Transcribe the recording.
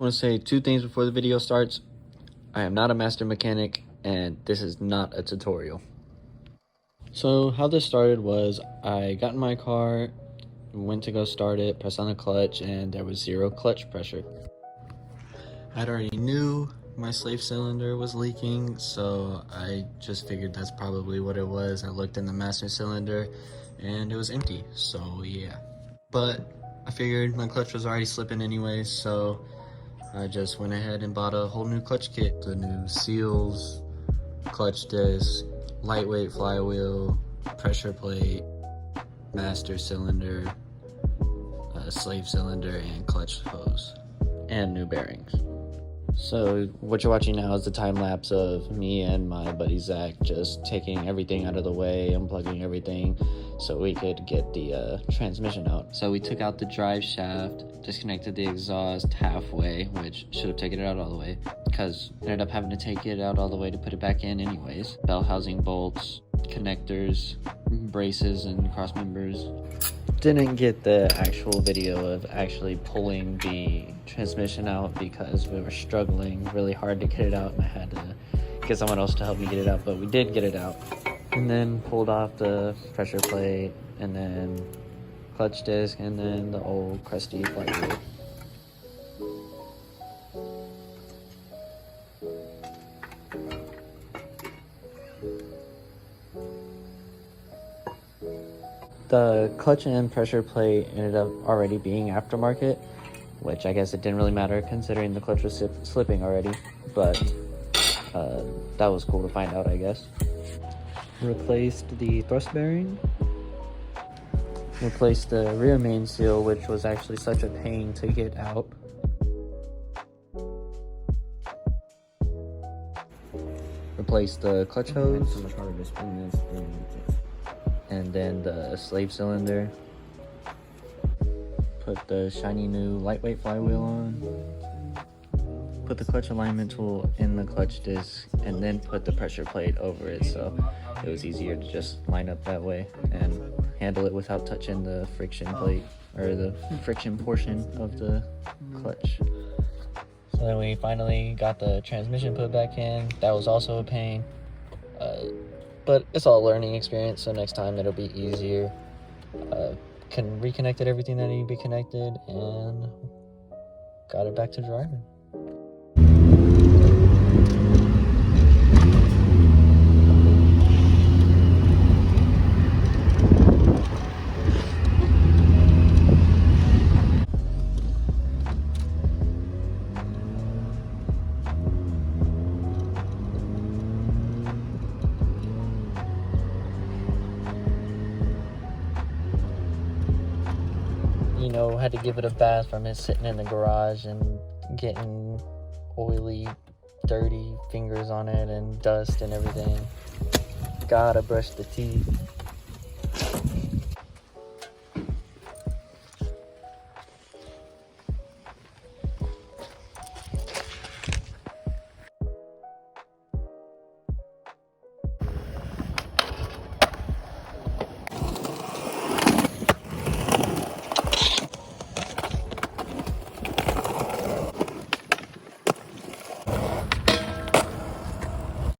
I want to say two things before the video starts. I am not a master mechanic, and this is not a tutorial. So how this started was I got in my car, went to go start it, pressed on the clutch, and there was zero clutch pressure. I already knew my slave cylinder was leaking, so I just figured that's probably what it was. I looked in the master cylinder and it was empty, so yeah. But I figured my clutch was already slipping anyway, so I just went ahead and bought a whole new clutch kit. The new seals, clutch disc, lightweight flywheel, pressure plate, master cylinder, slave cylinder, and clutch hose, and new bearings. So what you're watching now is the time lapse of me and my buddy Zach just taking everything out of the way, unplugging everything so we could get the transmission out. So we took out the drive shaft, disconnected the exhaust halfway, which should have taken it out all the way, because ended up having to take it out all the way to put it back in anyways. Bell housing bolts, connectors, braces, and cross members. Didn't get the actual video of actually pulling the transmission out because we were struggling really hard to get it out, and I had to get someone else to help me get it out, but we did get it out. And then pulled off the pressure plate, and then clutch disc, and then the old crusty flywheel. The clutch and pressure plate ended up already being aftermarket, which I guess it didn't really matter considering the clutch was slipping already, but that was cool to find out, I guess. Replaced the thrust bearing. Replaced the rear main seal, which was actually such a pain to get out. Replaced the clutch hose. It's so much harder to spin this than And then the slave cylinder. Put the shiny new lightweight flywheel on. Put the clutch alignment tool in the clutch disc, and then put the pressure plate over it, so it was easier to just line up that way and handle it without touching the friction plate, or the friction portion of the clutch. So then we finally got the transmission put back in. That was also a pain. But it's all a learning experience, so next time it'll be easier. Reconnected everything that needed to be connected and got it back to driving. Had to give it a bath from it sitting in the garage and getting oily, dirty fingers on it and dust and everything. Gotta brush the teeth.